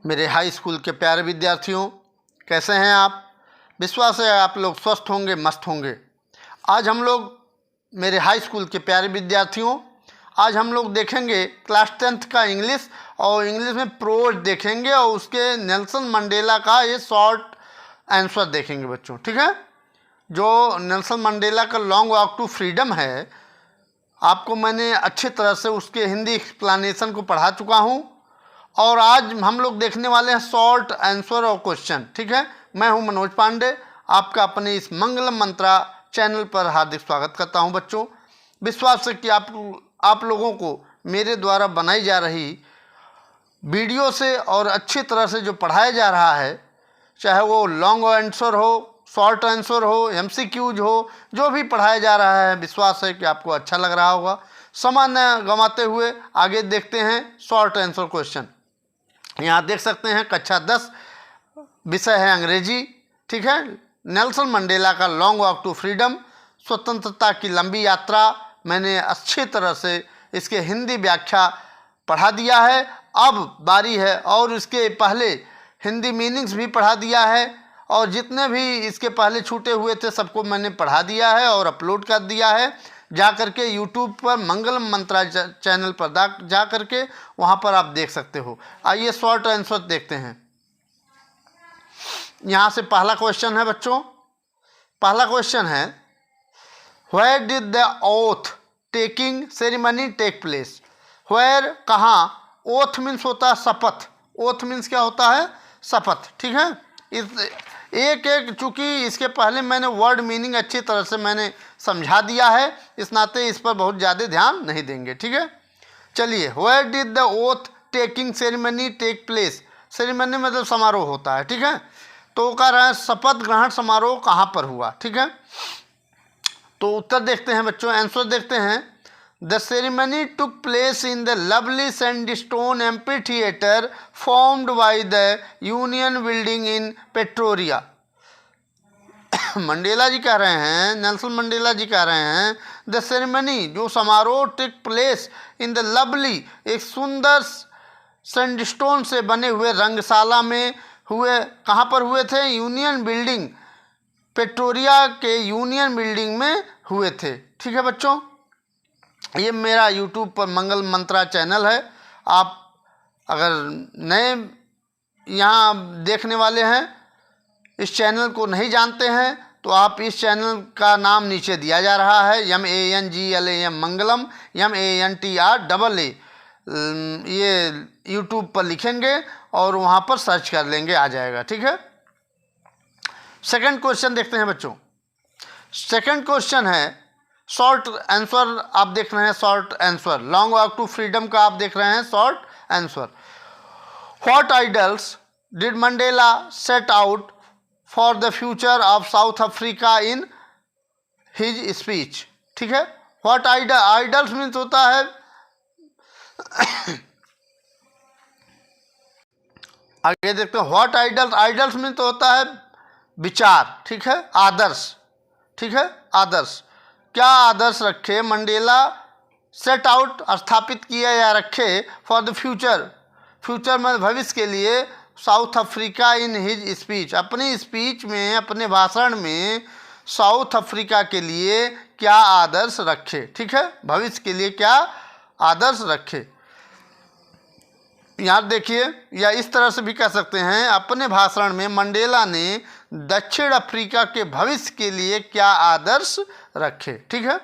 मेरे high school के प्यारे विद्यार्थियों, कैसे हैं आप? विश्वास है आप लोग स्वस्थ होंगे, मस्त होंगे। आज हम लोग मेरे हाई स्कूल के प्यारे विद्यार्थियों, आज हम लोग देखेंगे क्लास 10th का इंग्लिश, और इंग्लिश में प्रोज देखेंगे और उसके नेल्सन मंडेला का ये शॉर्ट आंसर देखेंगे बच्चों। ठीक है, जो नेल्सन मंडेला का लॉन्ग वॉक टू फ्रीडम है, आपको मैंने अच्छी तरह से उसके हिंदी एक्सप्लेनेशन को पढ़ा चुका हूँ, और आज हम लोग देखने वाले हैं शॉर्ट आंसर और क्वेश्चन। ठीक है, मैं हूं मनोज पांडे, आपका अपने इस मंगलम मंत्रा चैनल पर हार्दिक स्वागत करता हूं बच्चों। विश्वास है कि आप लोगों को मेरे द्वारा बनाई जा रही वीडियो से और अच्छी तरह से जो पढ़ाया जा रहा है, चाहे वो लॉन्ग आंसर हो, शॉर्ट आंसर हो, MCQs हो, जो भी पढ़ाया जा रहा है, विश्वास है कि आपको अच्छा लग रहा होगा। समय न गंवाते हुए आगे देखते हैं शॉर्ट आंसर क्वेश्चन। यहाँ देख सकते हैं कक्षा 10, विषय है अंग्रेजी। ठीक है, नेल्सन मंडेला का लॉन्ग वॉक टू फ्रीडम, स्वतंत्रता की लंबी यात्रा, मैंने अच्छी तरह से इसके हिंदी व्याख्या पढ़ा दिया है। अब बारी है, और इसके पहले हिंदी मीनिंग्स भी पढ़ा दिया है, और जितने भी इसके पहले छूटे हुए थे सबको मैंने पढ़ा दिया है और अपलोड कर दिया है। जा करके YouTube पर मंगलम मंत्रा चैनल पर जा करके वहाँ पर आप देख सकते हो। आइए शॉर्ट आंसर देखते हैं। यहाँ से पहला क्वेश्चन है बच्चों, पहला क्वेश्चन है, where did the oath taking ceremony take place? Where, कहाँ, ओथ मीन्स होता है शपथ, ओथ मीन्स क्या होता है? शपथ। ठीक है, इस एक चूँकि इसके पहले मैंने वर्ड मीनिंग अच्छी तरह से मैंने समझा दिया है, इस नाते इस पर बहुत ज़्यादा ध्यान नहीं देंगे। ठीक है, चलिए, where did the oath taking ceremony take place? Ceremony मतलब समारोह होता है। ठीक है, तो कह रहे हैं शपथ ग्रहण समारोह कहाँ पर हुआ। ठीक है, तो उत्तर देखते हैं बच्चों, आंसर देखते हैं। The ceremony took place in the lovely sandstone amphitheatre formed by the Union Building in Pretoria. Mandela ji कह रहे हैं, नेल्सन मंडेला जी कह रहे हैं, द सेरेमनी, जो समारोह, take place in the lovely, एक सुंदर सैंडस्टोन से बने हुए रंगशाला में हुए। कहाँ पर हुए थे? यूनियन बिल्डिंग, पेट्रोरिया के यूनियन बिल्डिंग में हुए थे। ठीक है बच्चों, ये मेरा YouTube पर मंगल मंत्रा चैनल है। आप अगर नए यहाँ देखने वाले हैं, इस चैनल को नहीं जानते हैं, तो आप इस चैनल का नाम नीचे दिया जा रहा है, MANGLAM मंगलम, MANTRAA, ये YouTube पर लिखेंगे और वहाँ पर सर्च कर लेंगे, आ जाएगा। ठीक है, सेकंड क्वेश्चन देखते हैं बच्चों। सेकंड क्वेश्चन है शॉर्ट आंसर, आप देख रहे हैं short answer, long walk to freedom का आप देख रहे हैं short answer. What ideals did Mandela set out for the future of South Africa in his speech? ठीक है, व्हाट आइडल्स मीन्स होता है आगे देखते हैं, व्हाट आइडल्स मीन्स होता है विचार। ठीक है, आदर्श। ठीक है, आदर्श, क्या आदर्श रखे मंडेला? सेट आउट, स्थापित किया या रखे, फॉर द फ्यूचर, फ्यूचर में भविष्य के लिए, south Africa in his speech, अपनी स्पीच में, अपने भाषण में साउथ अफ्रीका के लिए क्या आदर्श रखे। ठीक है, भविष्य के लिए क्या आदर्श रखे। यहाँ देखिए, या इस तरह से भी कह सकते हैं, अपने भाषण में मंडेला ने दक्षिण अफ्रीका के भविष्य के लिए क्या आदर्श रखे। ठीक है,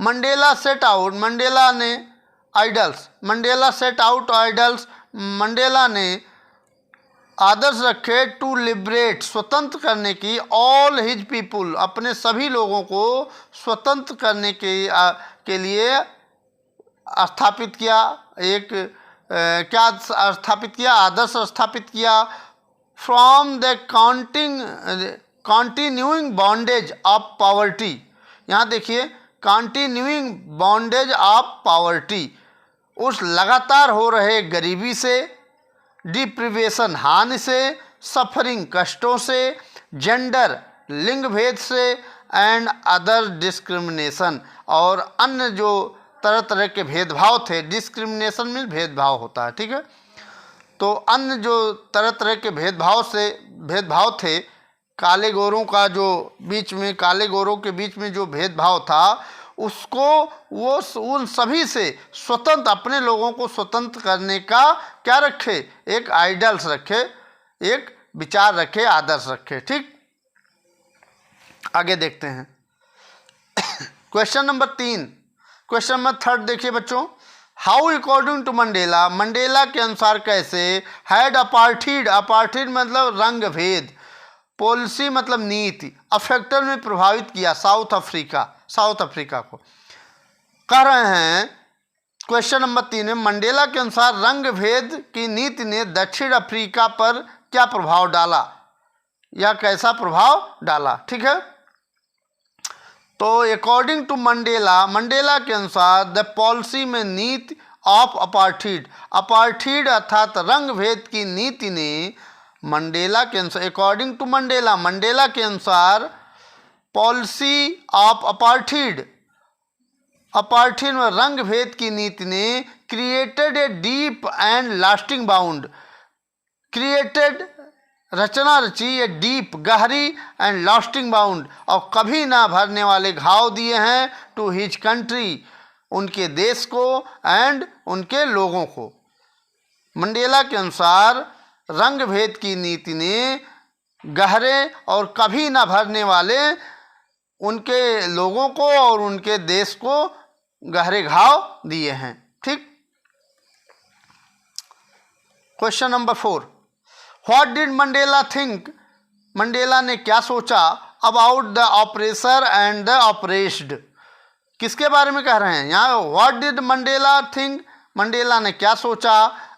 मंडेला सेट आउट, मंडेला ने idols, Mandela set out idols, Mandela ने आदर्श रखे टू लिबरेट, स्वतंत्र करने की, ऑल हिज पीपुल, अपने सभी लोगों को स्वतंत्र करने के लिए स्थापित किया, एक क्या स्थापित किया? आदर्श स्थापित किया। From the continuing bondage of poverty, यहाँ देखिए, कॉन्टिन्यूइंग बॉन्डेज ऑफ पॉवर्टी, उस लगातार हो रहे गरीबी से, डिप्रिवेशन हानि से, सफरिंग कष्टों से, जेंडर लिंग भेद से, एंड अदर डिस्क्रिमिनेशन, और अन्य जो तरह तरह के भेदभाव थे, डिस्क्रिमिनेशन में भेदभाव होता है। ठीक है, तो अन्य जो तरह तरह के भेदभाव थे, काले गोरों का जो काले गोरों के बीच में जो भेदभाव था, उसको वो उन सभी से स्वतंत्र, अपने लोगों को स्वतंत्र करने का क्या रखे, एक आइडियल्स रखे, एक विचार रखे, आदर्श रखे। ठीक, आगे देखते हैं। क्वेश्चन नंबर 3, क्वेश्चन नंबर 3 देखिए बच्चों, how according to Mandela, Mandela के अनुसार कैसे हैड अपार्टीड, अपार्टीड मतलब रंग भेद, पॉलिसी मतलब नीति, अफेक्टेड में प्रभावित किया साउथ अफ्रीका को। कह रहे हैं क्वेश्चन नंबर 3 में, मंडेला के अनुसार रंग भेद की नीति ने दक्षिण अफ्रीका पर क्या प्रभाव डाला या कैसा प्रभाव डाला। ठीक है, तो अकॉर्डिंग टू मंडेला, मंडेला के अनुसार द पॉलिसी में नीति ऑफ अपार्टीड, अपार्टीड अर्थात रंग भेद की नीति ने मंडेला के अनुसार, अकॉर्डिंग टू मंडेला, मंडेला के अनुसार पॉलिसी ऑफ अपार्टीड, अपार्टीड में रंग भेद की नीति ने created a deep and lasting bound, created रचना रची, ये डीप गहरी एंड लास्टिंग बाउंड, और कभी ना भरने वाले घाव दिए हैं टू हिज कंट्री, उनके देश को, एंड उनके लोगों को। मंडेला के अनुसार रंग भेद की नीति ने गहरे और कभी ना भरने वाले उनके लोगों को और उनके देश को गहरे घाव दिए हैं। ठीक, question number 4, what did Mandela think, Mandela ने क्या सोचा about the oppressor and the oppressed, किसके बारे में कह रहे हैं यहाँ, what did Mandela think, Mandela ने क्या सोचा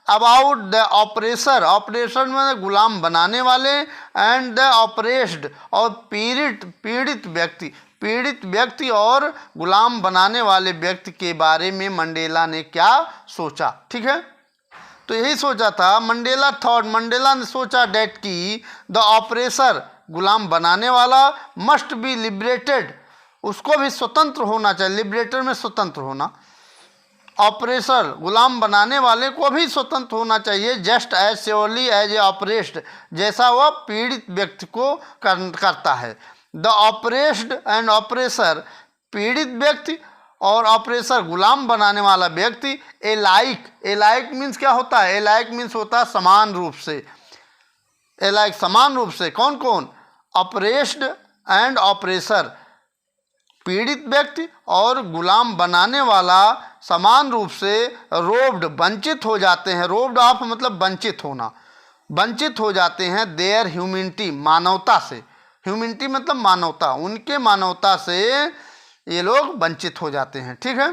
अबाउट द ऑपरेसर, ऑपरेशन में गुलाम बनाने वाले, एंड द ऑपरेस्ड और पीड़ित व्यक्ति और गुलाम बनाने वाले व्यक्ति के बारे में मंडेला ने क्या सोचा। ठीक है, तो यही सोचा था मंडेला थॉट, मंडेला ने सोचा डेट की द ऑपरेसर, गुलाम बनाने वाला, मस्ट बी लिबरेटेड, उसको भी स्वतंत्र होना चाहिए, लिबरेटर में स्वतंत्र होना, ऑपरेसर गुलाम बनाने वाले को भी स्वतंत्र होना चाहिए, just as surely as a oppressed, जैसा वह पीड़ित व्यक्ति को करता है। द ऑपरेस्ड एंड ऑपरेसर, पीड़ित व्यक्ति और ऑपरेसर गुलाम बनाने वाला व्यक्ति, एलाइक मीन्स क्या होता है, एलाइक मीन्स होता है समान रूप से, एलाइक समान रूप से, कौन कौन, ऑपरेस्ड एंड ऑपरेसर, पीड़ित व्यक्ति और गुलाम बनाने वाला समान रूप से रोब्ड, वंचित हो जाते हैं, रोब्ड ऑफ मतलब वंचित होना, वंचित हो जाते हैं देयर ह्यूमैनिटी, मानवता से, ह्यूमैनिटी मतलब मानवता, उनके मानवता से ये लोग वंचित हो जाते हैं। ठीक है,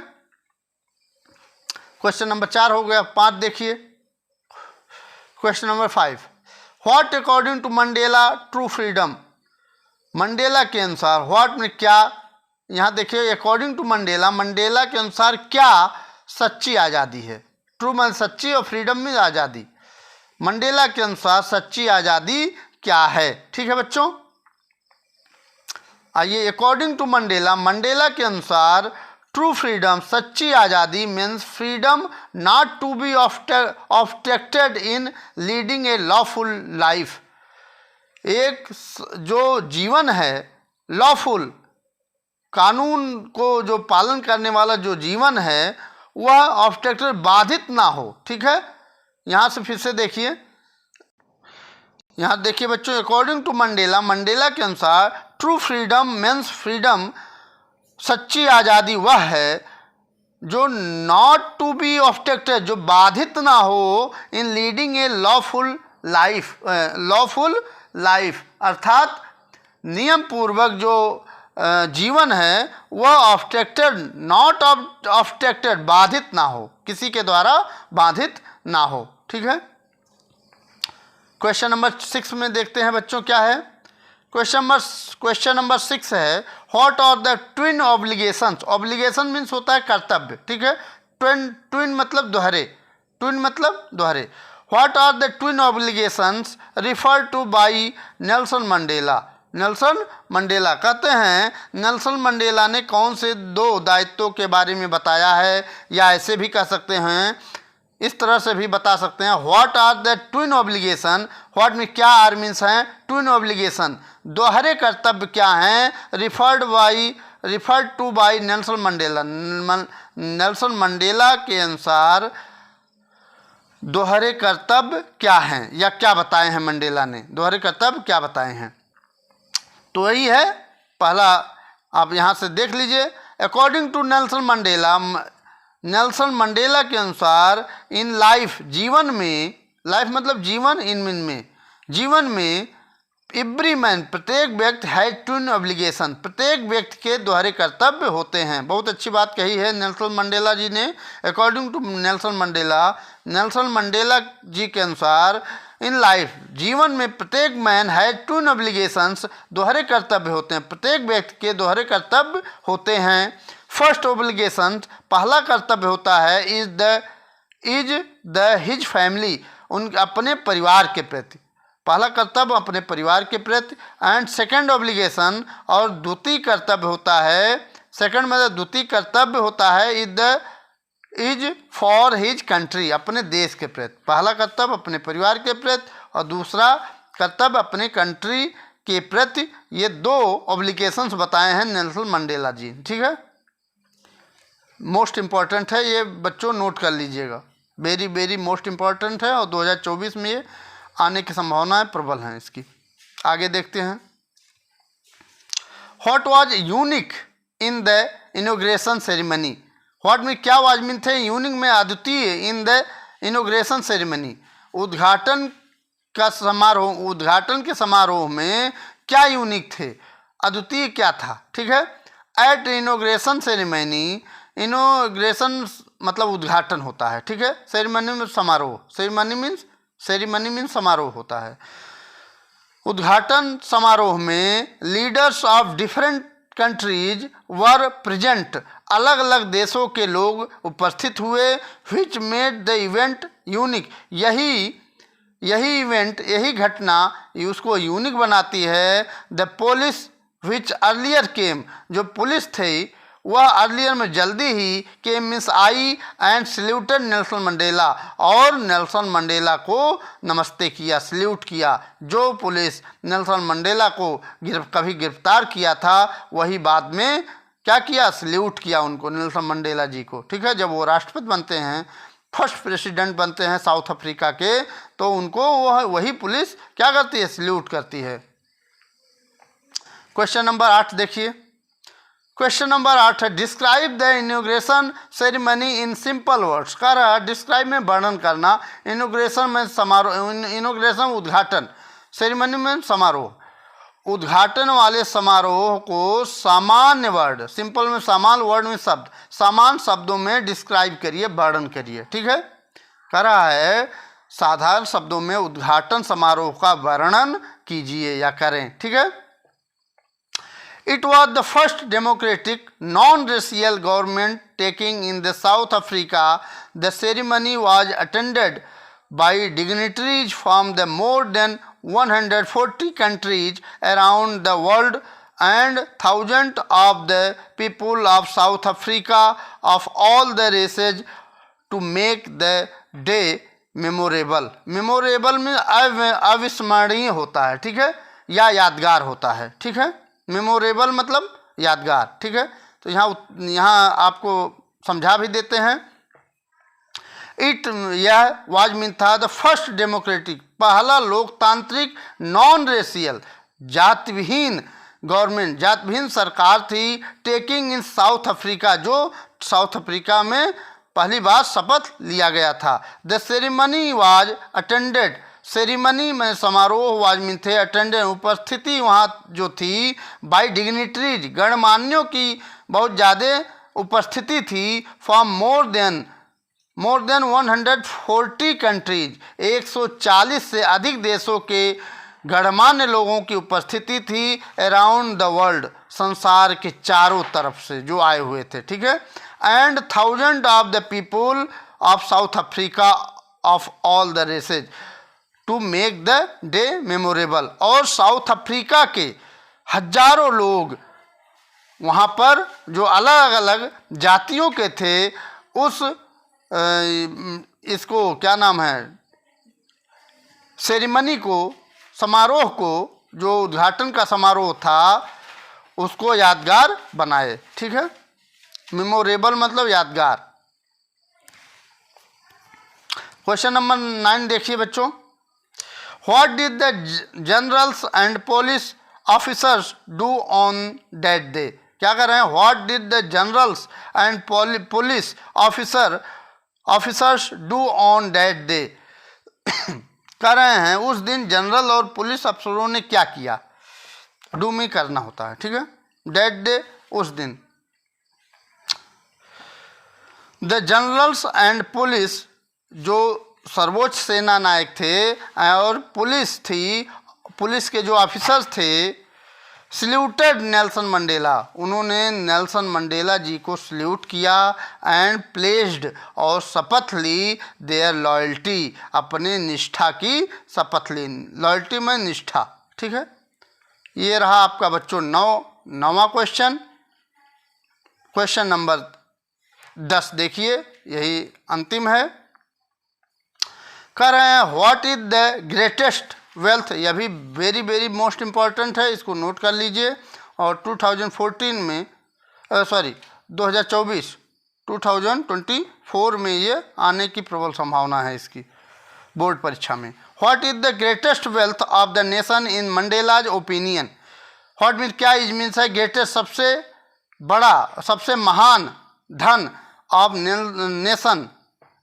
क्वेश्चन नंबर 4 हो गया। 5 देखिए, question number 5, what according to Mandela true freedom, Mandela के अनुसार व्हाट में क्या, यहाँ देखिए अकॉर्डिंग टू मंडेला, मंडेला के अनुसार क्या सच्ची आज़ादी है, ट्रू मतलब सच्ची और फ्रीडम में आज़ादी, मंडेला के अनुसार सच्ची आज़ादी क्या है। ठीक है बच्चों, आइए अकॉर्डिंग टू मंडेला, मंडेला के अनुसार ट्रू फ्रीडम, सच्ची आज़ादी means freedom not to be obstructed in leading a lawful life, एक जो जीवन है लॉफुल, कानून को जो पालन करने वाला जो जीवन है वह ऑब्स्ट्रक्टेड, बाधित ना हो। ठीक है, यहाँ से फिर से देखिए, यहाँ देखिए बच्चों, अकॉर्डिंग टू मंडेला, मंडेला के अनुसार ट्रू फ्रीडम मीन्स फ्रीडम, सच्ची आज़ादी वह है जो नॉट टू बी ऑब्स्ट्रक्टेड, जो बाधित ना हो, इन लीडिंग ए लॉफुल लाइफ, अर्थात नियम पूर्वक जो जीवन है वह ऑब्स्ट्रक्टेड, नॉट ऑब्स्ट्रक्टेड, बाधित ना हो, किसी के द्वारा बाधित ना हो। ठीक है, क्वेश्चन नंबर 6 में देखते हैं बच्चों क्या है। क्वेश्चन नंबर 6 है, what are the twin obligations, obligation means होता है कर्तव्य। ठीक है, ट्विन मतलब दोहरे, ट्विन मतलब दोहरे, what are the twin obligations refer to by Nelson Mandela, Nelson Mandela कहते हैं नेल्सन मंडेला ने कौन से 2 दायित्वों के बारे में बताया है, या ऐसे भी कह सकते हैं इस तरह से भी बता सकते हैं। What are the twin obligation, what में क्या आर मीन्स हैं ट्विन ऑब्लिगेशन, दोहरे कर्तव्य क्या हैं, referred to by Nelson Mandela, Nelson Mandela के अनुसार दोहरे कर्तव्य क्या हैं या क्या बताए हैं मंडेला ने, दोहरे कर्तव्य क्या बताए हैं। तो यही है पहला, आप यहाँ से देख लीजिए। According to Nelson Mandela, Nelson Mandela के अनुसार इन लाइफ, जीवन में, लाइफ मतलब जीवन, इन में, जीवन में एवरी मैन, प्रत्येक व्यक्ति हैज ट्विन ऑब्लिगेशन, प्रत्येक व्यक्ति के दोहरे कर्तव्य होते हैं। बहुत अच्छी बात कही है नेल्सन मंडेला जी ने। According to Nelson Mandela, Nelson Mandela ji के अनुसार इन लाइफ, जीवन में प्रत्येक मैन हैज ट्विन ऑब्लिगेशंस, दोहरे कर्तव्य होते हैं, प्रत्येक व्यक्ति के दोहरे कर्तव्य होते हैं। फर्स्ट ऑब्लिगेशन, पहला कर्तव्य होता है इज द हिज फैमिली, उन अपने परिवार के प्रति, पहला कर्तव्य अपने परिवार के प्रति। एंड सेकंड ऑब्लिगेशन, और द्वितीय कर्तव्य होता है, सेकंड मतलब द्वितीय कर्तव्य होता है इज फॉर हिज कंट्री, अपने देश के प्रति। पहला कर्तव्य अपने परिवार के प्रति और दूसरा कर्तव्य अपने कंट्री के प्रति। ये दो ऑब्लिगेशंस बताए हैं नेल्सन मंडेला जी, ठीक है। मोस्ट इम्पॉर्टेंट है ये, बच्चों नोट कर लीजिएगा, वेरी वेरी मोस्ट इम्पॉर्टेंट है और 2024 में ये आने की संभावनाएं प्रबल हैं इसकी। आगे देखते हैं। What was unique in the inauguration ceremony, what में क्या वाजमिन थे, यूनिक में अद्वितीय, इन द इनॉग्रेशन सेरेमनी, उद्घाटन का समारोह, उद्घाटन के समारोह में क्या यूनिक थे, अद्वितीय क्या था, ठीक है। एट इनॉग्रेशन सेरेमनी, इनॉग्रेशन मतलब उद्घाटन होता है, ठीक है। सेरेमनी में समारोह, सेरेमनी मीन्स समारोह होता है। उद्घाटन समारोह में leaders of different countries were present, अलग अलग देशों के लोग उपस्थित हुए। Which made the event unique, यही इवेंट, यही घटना उसको यूनिक बनाती है। The police which earlier came, जो पुलिस थी वह अर्लियर में जल्दी ही केम मीन्स आई एंड सल्यूटेड नेल्सन मंडेला, और नेल्सन मंडेला को नमस्ते किया, सल्यूट किया। जो पुलिस नेल्सन मंडेला को कभी गिरफ्तार किया था वही बाद में क्या किया, सल्यूट किया उनको, नेल्सन मंडेला जी को, ठीक है। जब वो राष्ट्रपति बनते हैं, फर्स्ट प्रेसिडेंट बनते हैं साउथ अफ्रीका के, तो उनको वही पुलिस क्या करती है, सल्यूट करती है। क्वेश्चन नंबर 8 देखिए। क्वेश्चन नंबर 8 है describe the inauguration ceremony in simple words, कह रहा है डिस्क्राइब में वर्णन करना, इनॉग्रेशन में समारोह, इनॉग्रेशन उद्घाटन, सेरेमनी में समारोह, उद्घाटन वाले समारोह को सामान्य वर्ड, सिंपल में सामान्य वर्ड में शब्द, सामान्य शब्दों में डिस्क्राइब करिए, वर्णन करिए, ठीक है। कह रहा है साधारण शब्दों में उद्घाटन समारोह का वर्णन कीजिए या करें, ठीक है। It was the first democratic, non-racial government taking in the South Africa. The ceremony was attended by dignitaries from the more than 140 countries around the world and thousands of the people of South Africa of all the races to make the day memorable. Memorable में अविस्मरणीय होता है, ठीक है, या यादगार होता है, ठीक है। मेमोरेबल मतलब यादगार, ठीक है। तो यहाँ आपको समझा भी देते हैं। यह वाज मीन था द फर्स्ट डेमोक्रेटिक, पहला लोकतांत्रिक, नॉन रेशियल, जातविहीन गवर्नमेंट, जातविहीन सरकार थी। टेकिंग इन साउथ अफ्रीका, जो साउथ अफ्रीका में पहली बार शपथ लिया गया था। The ceremony was attended, ceremony में समारोह वाज मीन थे अटेंडेड, उपस्थिति वहाँ जो थी, बाय डिग्निटरीज, गणमान्यों की बहुत ज़्यादा उपस्थिति थी। फ्रॉम मोर देन 140 कंट्रीज, 140 से अधिक देशों के गणमान्य लोगों की उपस्थिति थी। अराउंड द वर्ल्ड, संसार के चारों तरफ से जो आए हुए थे, ठीक है। And thousand of the people of South Africa of all the races to make the day memorable, और साउथ अफ्रीका के हजारों लोग वहाँ पर जो अलग अलग जातियों के थे, उस इसको क्या नाम है, सेरेमनी को, समारोह को, जो उद्घाटन का समारोह था उसको यादगार बनाए। ठीक है, मेमोरेबल मतलब यादगार। क्वेश्चन नंबर 9 देखिए बच्चों, what did the generals and police officers do on that day. क्या कर रहे हैं, what did the generals and police officers do on that day. कर रहे हैं उस दिन जनरल और पुलिस अफसरों ने क्या किया, डू में करना होता है। ठीक है, दैट डे उस दिन। द जनरल्स एंड पुलिस, जो सर्वोच्च सेना नायक थे और पुलिस थी, पुलिस के जो ऑफिसर्स थे, सल्यूटेड नेल्सन मंडेला, उन्होंने नेल्सन मंडेला जी को सल्यूट किया एंड प्लेस्ड, और शपथ ली देयर लॉयल्टी, अपने निष्ठा की शपथ ली। लॉयल्टी में निष्ठा। ठीक है, ये रहा आपका बच्चों नौवां क्वेश्चन। क्वेश्चन नंबर 10 देखिए, यही अंतिम है। कह रहे हैं what is the greatest wealth, यह भी वेरी वेरी मोस्ट इम्पॉर्टेंट है, इसको नोट कर लीजिए। और 2014 में 2024 में ये आने की प्रबल संभावना है इसकी बोर्ड परीक्षा में। What is the greatest wealth of the nation in Mandela's opinion. What mean, क्या इज मीन्स है ग्रेटेस्ट, सबसे बड़ा, सबसे महान धन of nation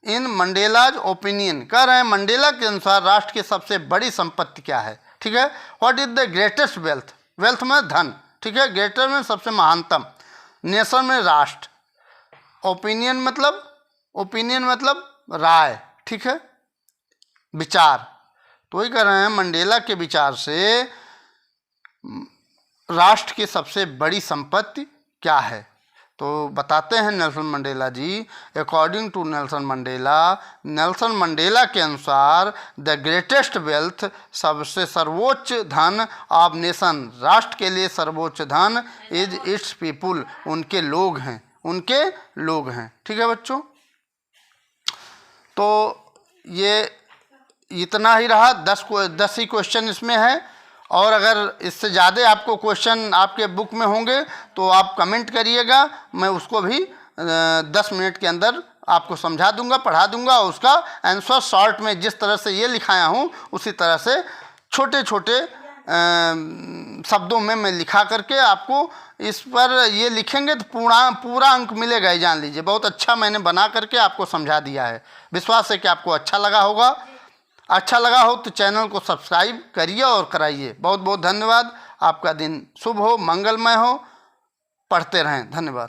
in Mandela's opinion. कह रहे हैं मंडेला के अनुसार राष्ट्र की सबसे बड़ी संपत्ति क्या है। ठीक है, what is the greatest wealth, wealth में धन। ठीक है, ग्रेटर में सबसे महानतम, नेशन में राष्ट्र, ओपिनियन मतलब राय। ठीक है, विचार। तो वही कह रहे हैं मंडेला के विचार से राष्ट्र की सबसे बड़ी संपत्ति क्या है। तो बताते हैं Nelson Mandela ji, according to Nelson Mandela के अनुसार द ग्रेटेस्ट वेल्थ, सबसे सर्वोच्च धन ऑफ नेशन, राष्ट्र के लिए सर्वोच्च धन, इज इट्स पीपुल, उनके लोग हैं। ठीक है बच्चों, तो ये इतना ही रहा। 10 ही क्वेश्चन इसमें है, और अगर इससे ज़्यादा आपको क्वेश्चन आपके बुक में होंगे तो आप कमेंट करिएगा, मैं उसको भी 10 मिनट के अंदर आपको समझा दूंगा, पढ़ा दूंगा। उसका आंसर शॉर्ट में जिस तरह से ये लिखाया हूँ उसी तरह से छोटे छोटे शब्दों में मैं लिखा करके आपको, इस पर ये लिखेंगे तो पूरा अंक मिलेगा ही, जान लीजिए। बहुत अच्छा मैंने बना करके आपको समझा दिया है। विश्वास है कि आपको अच्छा लगा होगा। अच्छा लगा हो तो चैनल को सब्सक्राइब करिए और कराइए। बहुत बहुत धन्यवाद। आपका दिन शुभ हो, मंगलमय हो, पढ़ते रहें। धन्यवाद।